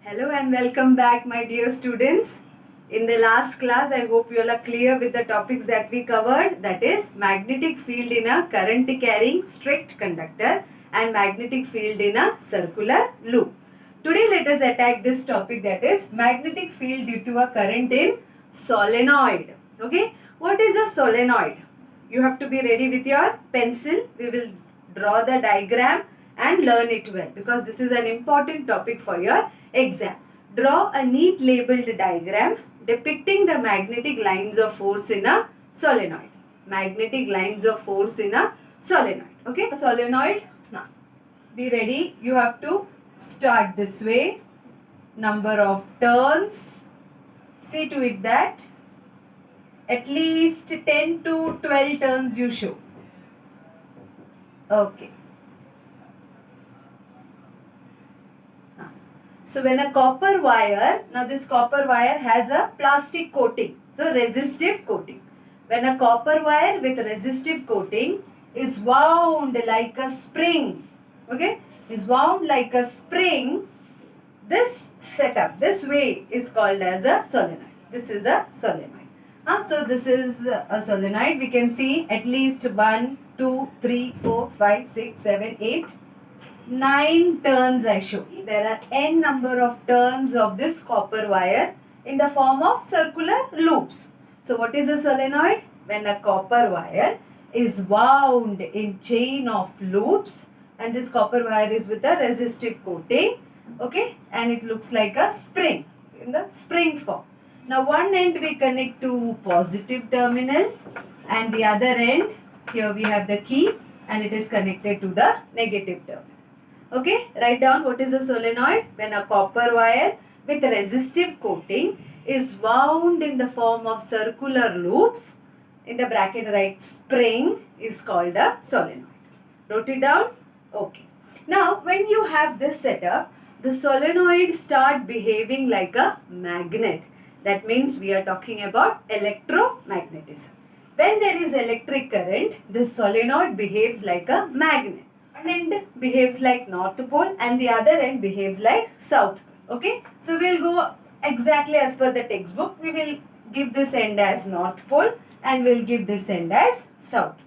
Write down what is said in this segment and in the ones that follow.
Hello and welcome back, my dear students. In the last class, I hope you all are clear with the topics that we covered, that is magnetic field in a current carrying strict conductor and magnetic field in a circular loop. Today let us attack this topic, that is magnetic field due to a current in solenoid. Okay, what is a solenoid? You have to be ready with your pencil. We will draw the diagram and learn it well because this is an important topic for your exam. Draw a neat labeled diagram depicting the magnetic lines of force in a solenoid. Magnetic lines of force in a solenoid. Okay, solenoid. Now, be ready. You have to start this way. Number of turns. See to it that at least 10 to 12 turns you show. Okay. So when a copper wire, now this copper wire has a plastic coating, so resistive coating. When a copper wire with resistive coating is wound like a spring, okay, is wound like a spring, this setup, this way is called as a solenoid. This is a solenoid. So this is a solenoid. We can see at least 1, 2, 3, 4, 5, 6, 7, 8, 9 turns I show. There are n number of turns of this copper wire in the form of circular loops. So what is a solenoid? When a copper wire is wound in chain of loops and this copper wire is with a resistive coating, okay, and it looks like a spring in the spring form. Now one end we connect to positive terminal and the other end, here we have the key and it is connected to the negative terminal. Okay, write down what is a solenoid. When a copper wire with resistive coating is wound in the form of circular loops, in the bracket write spring, is called a solenoid. Wrote it down? Okay. Now, when you have this setup, the solenoid start behaving like a magnet. That means we are talking about electromagnetism. When there is electric current, the solenoid behaves like a magnet. One end behaves like north pole and the other end behaves like south pole. Okay, so we'll go exactly as per the textbook. We will give this end as north pole and we'll give this end as south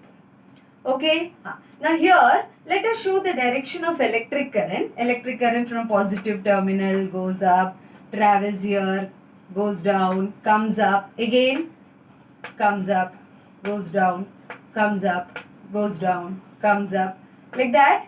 pole. Okay, now here let us show the direction of electric current. Electric current from positive terminal goes up, travels here, goes down, comes up, again comes up, goes down, comes up, goes down, comes up. Like that,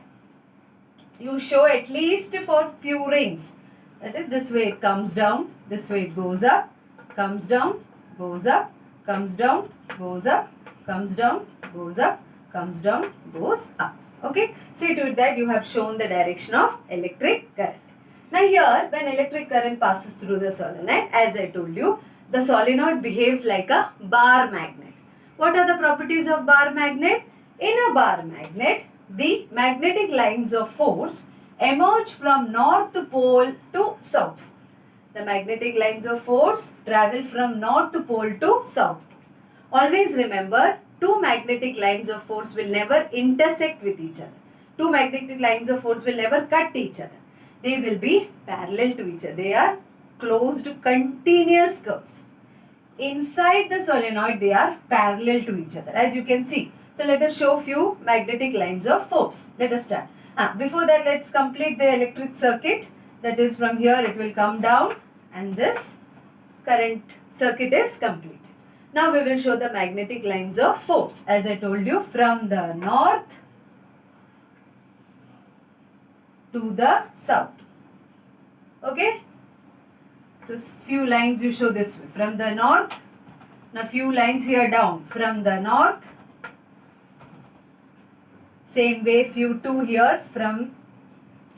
you show at least for few rings. That is, this way it comes down, this way it goes up, comes down, goes up, comes down, goes up, comes down, goes up, comes down, goes up. Okay, see to it that you have shown the direction of electric current. Now here, when electric current passes through the solenoid, as I told you, the solenoid behaves like a bar magnet. What are the properties of bar magnet? In a bar magnet, the magnetic lines of force emerge from north pole to south pole. The magnetic lines of force travel from north pole to south pole. Always remember, two magnetic lines of force will never intersect with each other. Two magnetic lines of force will never cut each other. They will be parallel to each other. They are closed continuous curves. Inside the solenoid, they are parallel to each other, as you can see. So let us show few magnetic lines of force. Let us start. Before that, let's complete the electric circuit. That is, from here it will come down and this current circuit is complete. Now we will show the magnetic lines of force. As I told you, from the north to the south. Okay. So few lines you show this way. From the north. Now few lines here down. From the north. Same way, few two here from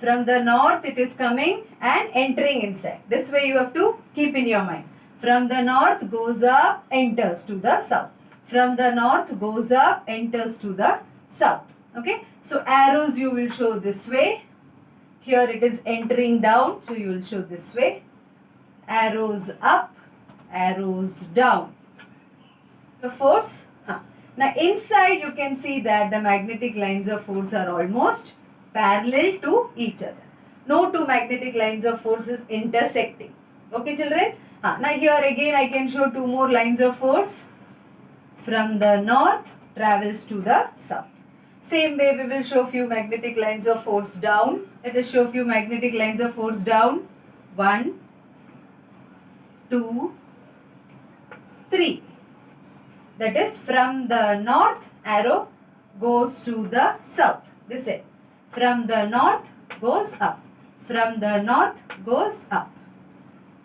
the north it is coming and entering inside. This way you have to keep in your mind. From the north goes up, enters to the south. From the north goes up, enters to the south. Okay. So arrows you will show this way. Here it is entering down. So you will show this way. Arrows up, arrows down. The force. Now inside you can see that the magnetic lines of force are almost parallel to each other. no two magnetic lines of force is intersecting. Okay children? Now here again I can show two more lines of force. From the north travels to the south. Same way we will show few magnetic lines of force down. Let us show few magnetic lines of force down. 1, 2, 3. That is from the north arrow goes to the south. This is from the north goes up. From the north goes up.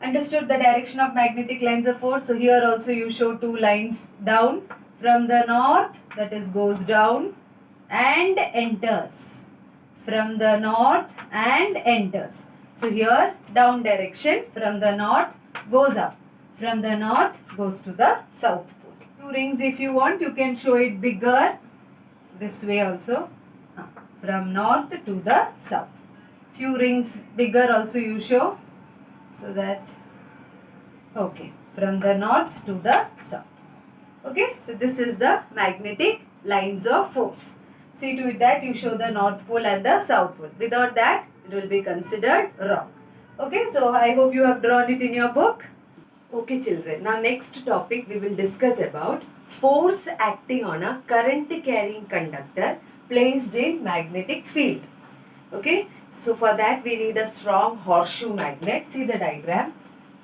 Understood the direction of magnetic lines of force? So here also you show two lines down. From the north, that is goes down and enters. From the north and enters. So here down direction, from the north goes up. From the north goes to the south pole. Two rings if you want, you can show it bigger. This way also. From north to the south. Few rings bigger also you show. So that, okay, from the north to the south. Okay, so this is the magnetic lines of force. See to it that you show the north pole and the south pole. Without that, it will be considered wrong. Okay, so I hope you have drawn it in your book. Okay children, now next topic we will discuss about force acting on a current carrying conductor placed in magnetic field. Okay, so for that we need a strong horseshoe magnet. See the diagram,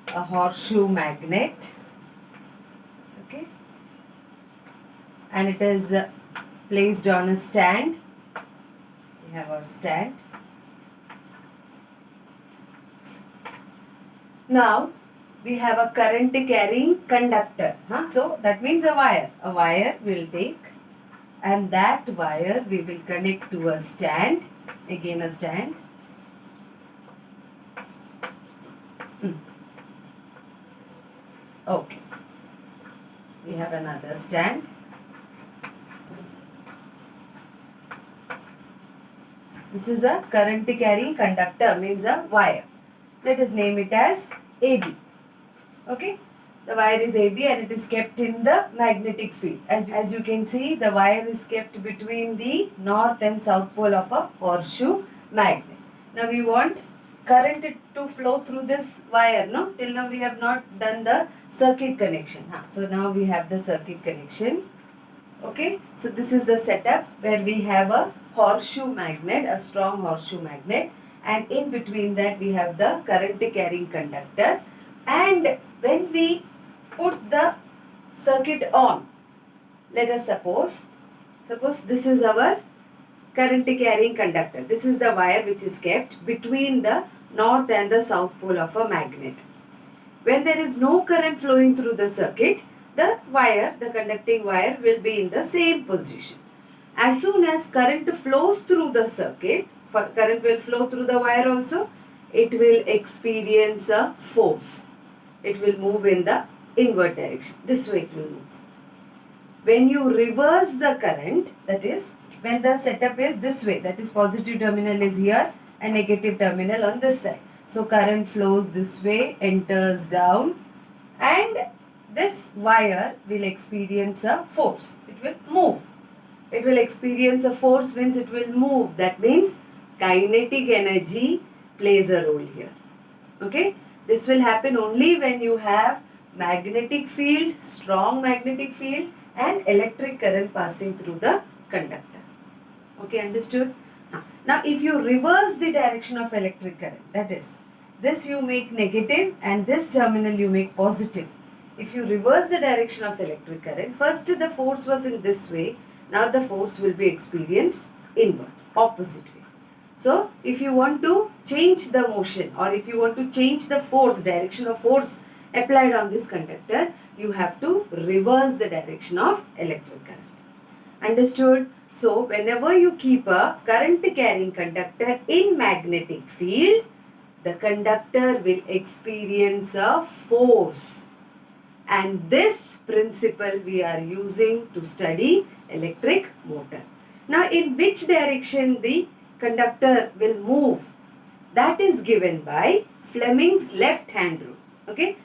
a horseshoe magnet. Okay, and it is placed on a stand. We have our stand. Now we have a current carrying conductor. So that means a wire. A wire will take, and that wire we will connect to a stand. Again a stand. Okay. We have another stand. This is a current carrying conductor, means a wire. Let us name it as AB. Okay. The wire is AB and it is kept in the magnetic field. As you can see, the wire is kept between the north and south pole of a horseshoe magnet. Now we want current to flow through this wire. No, till now we have not done the circuit connection. So now we have the circuit connection. Okay, so this is the setup where we have a horseshoe magnet, a strong horseshoe magnet, and in between that we have the current carrying conductor. And when we put the circuit on, let us suppose this is our current carrying conductor. This is the wire which is kept between the north and the south pole of a magnet. When there is no current flowing through the circuit, the wire, the conducting wire will be in the same position. As soon as current flows through the circuit, current will flow through the wire also, it will experience a force. It will move in the inward direction. This way it will move. When you reverse the current, that is, when the setup is this way, that is positive terminal is here and negative terminal on this side. So current flows this way, enters down, and this wire will experience a force. It will move. It will experience a force means it will move. That means kinetic energy plays a role here. Okay. This will happen only when you have magnetic field, strong magnetic field, and electric current passing through the conductor. Okay, understood? Now if you reverse the direction of electric current, that is, this you make negative and this terminal you make positive. If you reverse the direction of electric current, first the force was in this way, now the force will be experienced inward, opposite way. So if you want to change the motion, or if you want to change the force, direction of force applied on this conductor, you have to reverse the direction of electric current. Understood? So whenever you keep a current carrying conductor in magnetic field, the conductor will experience a force. And this principle we are using to study electric motor. Now in which direction the conductor will move, that is given by Fleming's left hand rule. Okay,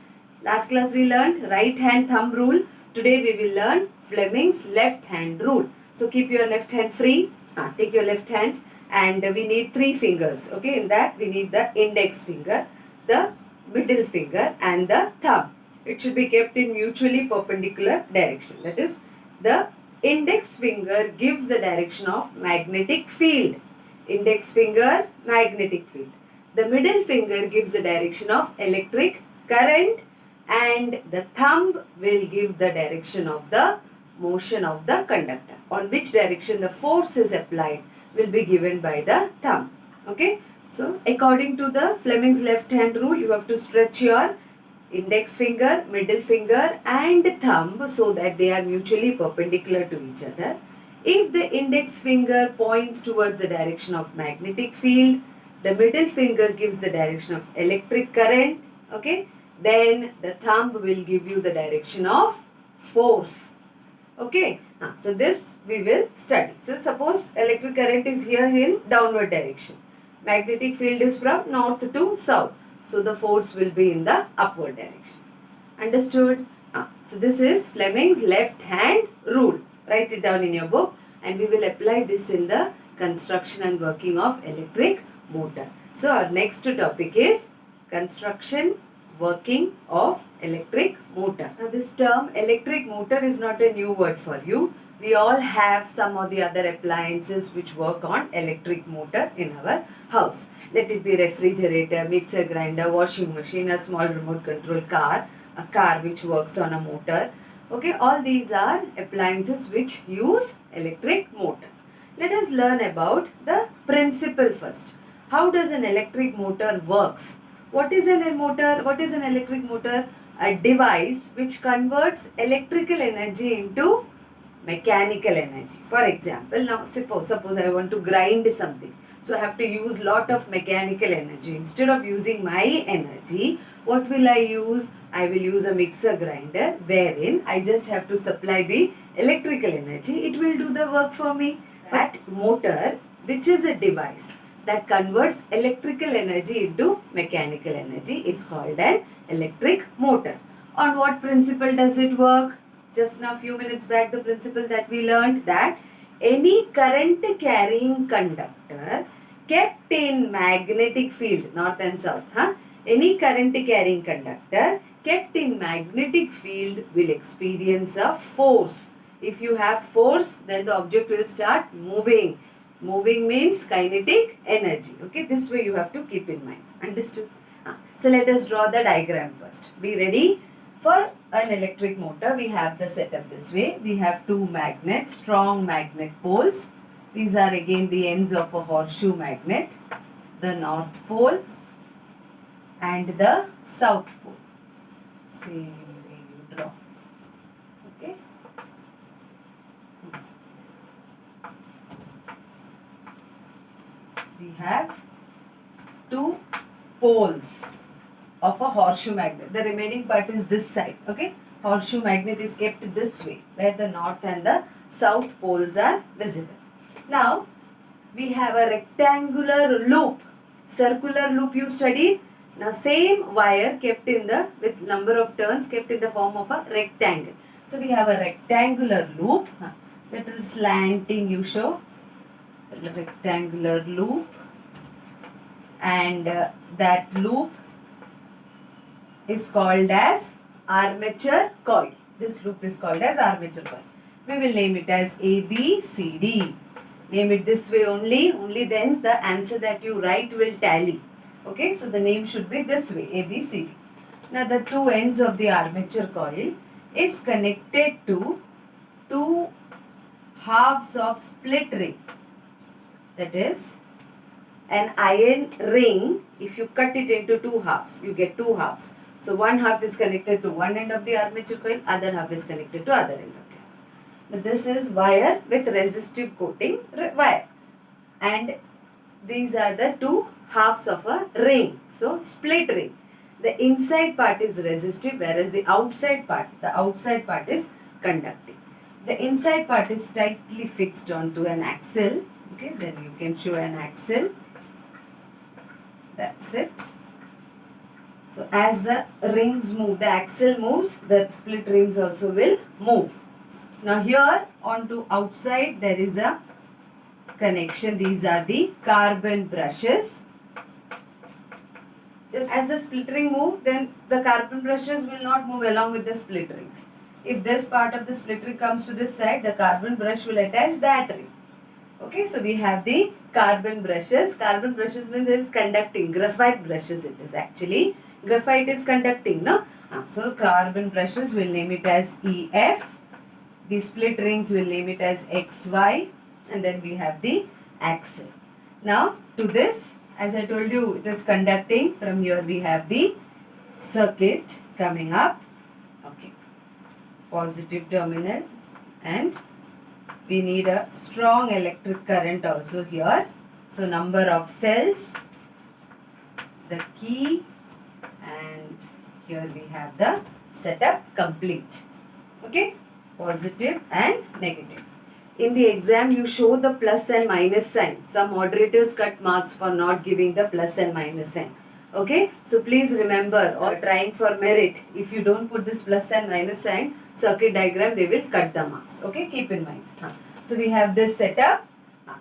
last class we learned right hand thumb rule. Today we will learn Fleming's left hand rule. So keep your left hand free, take your left hand and we need 3 fingers. Okay, in that we need the index finger, the middle finger and the thumb. It should be kept in mutually perpendicular direction. That is, the index finger gives the direction of magnetic field. Index finger, magnetic field. The middle finger gives the direction of electric current, and the thumb will give the direction of the motion of the conductor. On which direction the force is applied will be given by the thumb. Okay. So, according to the Fleming's left hand rule, you have to stretch your index finger, middle finger and thumb so that they are mutually perpendicular to each other. If the index finger points towards the direction of magnetic field, the middle finger gives the direction of electric current, okay, then the thumb will give you the direction of force. Okay, so this we will study. So suppose electric current is here in downward direction. Magnetic field is from north to south. So the force will be in the upward direction. Understood? So this is Fleming's left hand rule. Write it down in your book and we will apply this in the construction and working of electric motor. So our next topic is construction, working of electric motor. Now this term electric motor is not a new word for you. We all have some or the other appliances which work on electric motor in our house. Let it be refrigerator, mixer grinder, washing machine, a small remote control car, a car which works on a motor. Okay, all these are appliances which use electric motor. Let us learn about the principle first. How does an electric motor works? What is an motor? What is an electric motor? A device which converts electrical energy into mechanical energy. For example, now suppose I want to grind something. So I have to use lot of mechanical energy. Instead of using my energy, what will I use? I will use a mixer grinder wherein I just have to supply the electrical energy. It will do the work for me. That motor, which is a device that converts electrical energy into mechanical energy, is called an electric motor. On what principle does it work? Just now few minutes back the principle that we learned, that any current carrying conductor kept in magnetic field, north and south, any current carrying conductor kept in magnetic field will experience a force. If you have force, then the object will start moving. Moving means kinetic energy. Okay, this way you have to keep in mind. Understood? So let us draw the diagram first. Be ready? For an electric motor, we have the setup this way. We have two magnets, strong magnet poles. These are again the ends of a horseshoe magnet. The north pole and the south pole. Same way you draw. Okay. We have two poles of a horseshoe magnet. The remaining part is this side. Okay. Horseshoe magnet is kept this way, where the north and the south poles are visible. Now, we have a rectangular loop. Circular loop you studied. Now, same wire kept in the, with number of turns kept in the form of a rectangle. So, we have a rectangular loop. Little slanting you show. A rectangular loop. And that loop is called as armature coil. This loop is called as armature coil. We will name it as ABCD. Name it this way only then the answer that you write will tally. Okay, so the name should be this way, ABCD. Now the two ends of the armature coil is connected to two halves of split ring. That is, an iron ring, if you cut it into two halves, you get two halves. So one half is connected to one end of the armature coil, other half is connected to other end of the armature. But this is wire with resistive coating wire. And these are the two halves of a ring. So split ring. The inside part is resistive, whereas the outside part is conducting. The inside part is tightly fixed onto an axle. Okay, then you can show an axle. That's it. So as the rings move, the axle moves, the split rings also will move. Now here onto outside there is a connection. These are the carbon brushes. Just as the split ring move, then the carbon brushes will not move along with the split rings. If this part of the split ring comes to this side, the carbon brush will attach that ring. Okay, so we have the carbon brushes. Carbon brushes means it is conducting. Graphite brushes it is actually. Graphite is conducting, no? So carbon brushes, will name it as EF. The split rings will name it as XY. And then we have the axle. Now to this, as I told you, it is conducting. From here we have the circuit coming up. Okay. Positive terminal, and we need a strong electric current also here. So number of cells, the key, and here we have the setup complete. Okay. Positive and negative. In the exam, you show the plus and minus sign. Some moderators cut marks for not giving the plus and minus sign. Okay, so please remember, or trying for merit, if you don't put this plus and minus sign, circuit diagram, they will cut the marks. Okay, keep in mind. So we have this setup.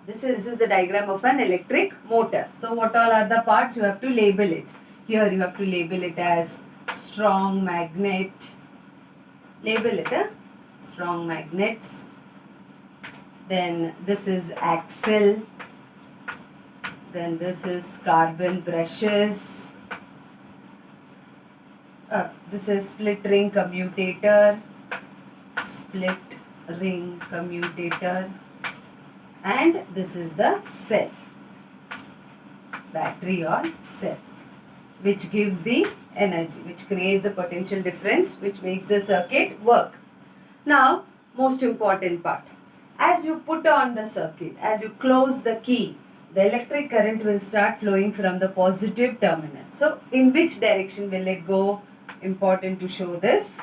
This is the diagram of an electric motor. So what all are the parts? You have to label it. Here you have to label it as strong magnet. Label it, strong magnets. Then this is axle. Then this is carbon brushes. This is split ring commutator. Split ring commutator. And this is the cell. Battery or cell. Which gives the energy, which creates a potential difference, which makes the circuit work. Now, most important part. As you put on the circuit, as you close the key, the electric current will start flowing from the positive terminal. So, in which direction will it go? Important to show this.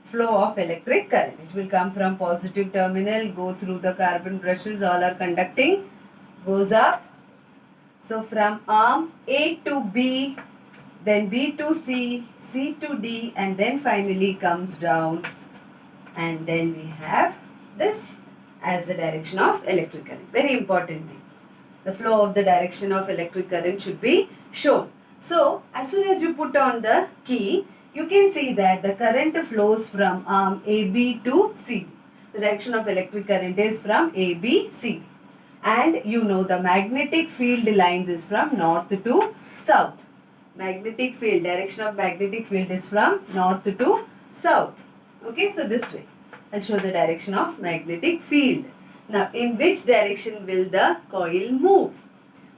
Flow of electric current. It will come from positive terminal, go through the carbon brushes, all are conducting, goes up. So, from arm A to B, then B to C, C to D, and then finally comes down. And then we have this as the direction of electric current. Very important thing. The flow of the direction of electric current should be shown. So, as soon as you put on the key, you can see that the current flows from arm AB to CD. The direction of electric current is from AB, CD. And you know the magnetic field lines is from north to south. Magnetic field, direction of magnetic field is from north to south. Okay, so this way. I'll show the direction of magnetic field. Now, in which direction will the coil move?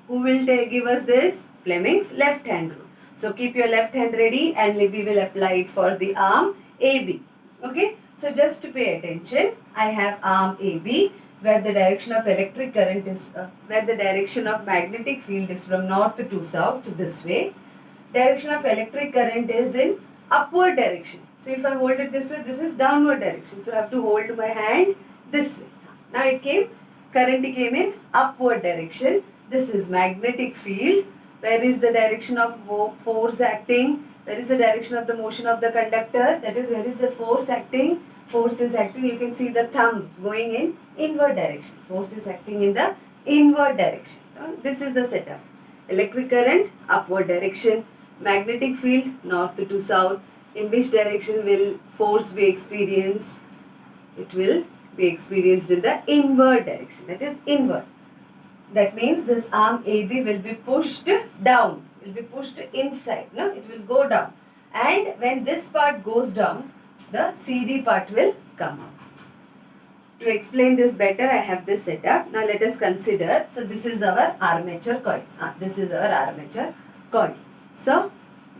Who will give us this? Fleming's left hand rule. So, keep your left hand ready and we will apply it for the arm AB. Okay, so just to pay attention, I have arm AB where the direction of electric current is, where the direction of magnetic field is from north to south, so this way. Direction of electric current is in upward direction. So if I hold it this way, this is downward direction. So I have to hold my hand this way. Now current came in upward direction. This is magnetic field. Where is the direction of force acting? Where is the direction of the motion of the conductor? That is, where is the force acting? Force is acting. You can see the thumb going in inward direction. Force is acting in the inward direction. So this is the setup. Electric current, upward direction. Magnetic field, north to south. In which direction will force be experienced? It will be experienced in the inward direction. That is inward. That means this arm AB will be pushed down. Will be pushed inside. No, it will go down. And when this part goes down, the CD part will come up. To explain this better, I have this setup. Now let us consider. So this is our armature coil. This is our armature coil. So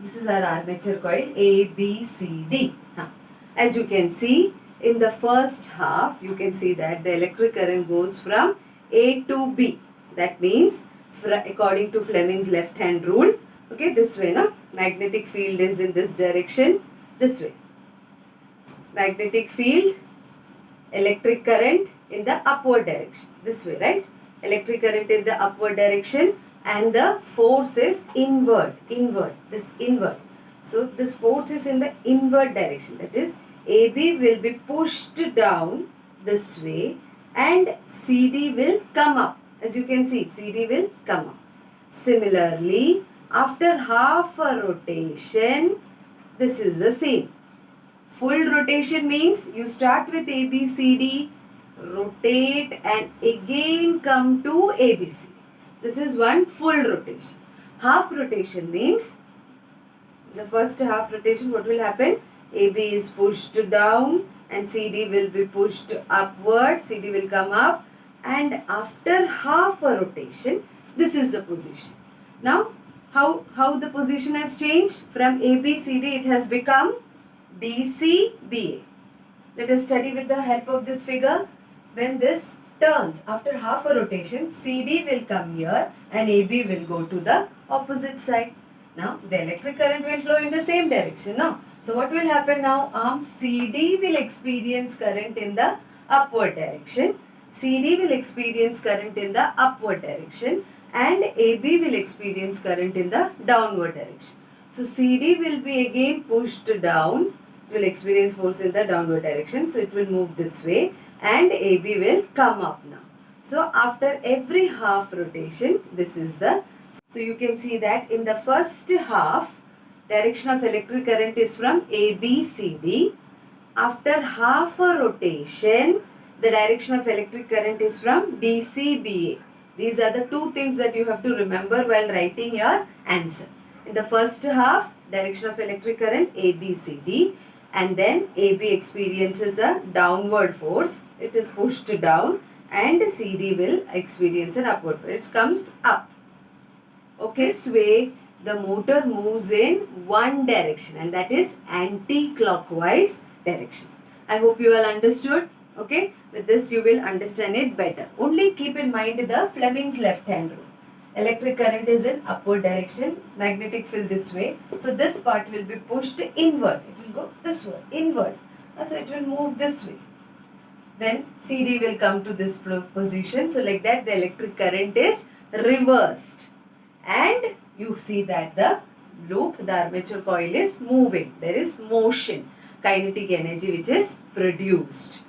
this is our armature coil A, B, C, D. As you can see, in the first half, you can see that the electric current goes from A to B. That means, according to Fleming's left hand rule, okay, this way, no? Magnetic field is in this direction, this way. Magnetic field, electric current in the upward direction, this way, right? Electric current in the upward direction. And the force is inward, this inward. So, this force is in the inward direction. That is, AB will be pushed down this way and CD will come up As you can see, CD will come up. Similarly, after half a rotation, this is the same. Full rotation means you start with ABCD, rotate and again come to ABC. This is one full rotation. Half rotation means, the first half rotation, what will happen? AB is pushed down and CD will be pushed upward. CD will come up, and after half a rotation, this is the position. Now, how the position has changed? From ABCD it has become BCBA. Let us study with the help of this figure. When this turns after half a rotation, CD will come here and AB will go to the opposite side. Now the electric current will flow in the same direction. Now, so what will happen now? Arm CD will experience current in the upward direction. CD will experience current in the upward direction, and AB will experience current in the downward direction. So CD will be again pushed down. It will experience force in the downward direction. So it will move this way, and AB will come up now. So after every half rotation, this is the, so you can see that in the first half, direction of electric current is from ABCD. After half a rotation, the direction of electric current is from DCBA. These are the two things that you have to remember while writing your answer. In the first half, direction of electric current ABCD, and then AB experiences a downward force. It is pushed down, and CD will experience an upward force. It comes up. Okay, this way the motor moves in one direction, and that is anti-clockwise direction. I hope you all understood. Okay, with this you will understand it better. Only keep in mind the Fleming's left hand rule. Electric current is in upward direction, magnetic field this way. So this part will be pushed inward. It will go this way, inward. So it will move this way. Then CD will come to this position. So like that the electric current is reversed. And you see that the loop, the armature coil is moving. There is motion, kinetic energy which is produced.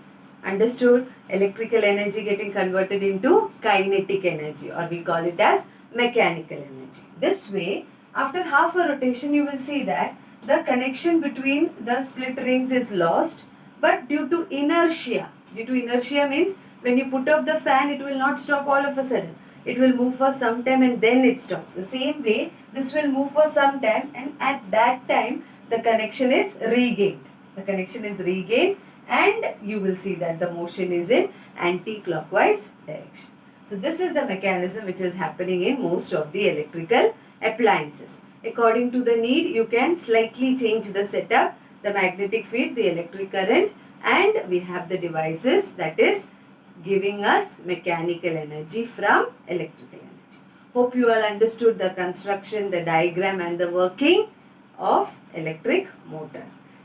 Understood? Electrical energy getting converted into kinetic energy, or we call it as mechanical energy. This way, after half a rotation, you will see that the connection between the split rings is lost, but due to inertia means when you put off the fan, it will not stop all of a sudden. It will move for some time and then it stops. The same way, this will move for some time, and at that time, the connection is regained. The connection is regained, and you will see that the motion is in anti-clockwise direction. So this is the mechanism which is happening in most of the electrical appliances. According to the need, you can slightly change the setup, the magnetic field, the electric current, and we have the devices that is giving us mechanical energy from electrical energy. Hope you all understood the construction, the diagram and the working of electric motor.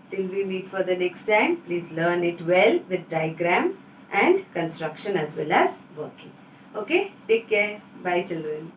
Till we meet for the next time, please learn it well with diagram and construction as well as working. Okay, take care. Bye children.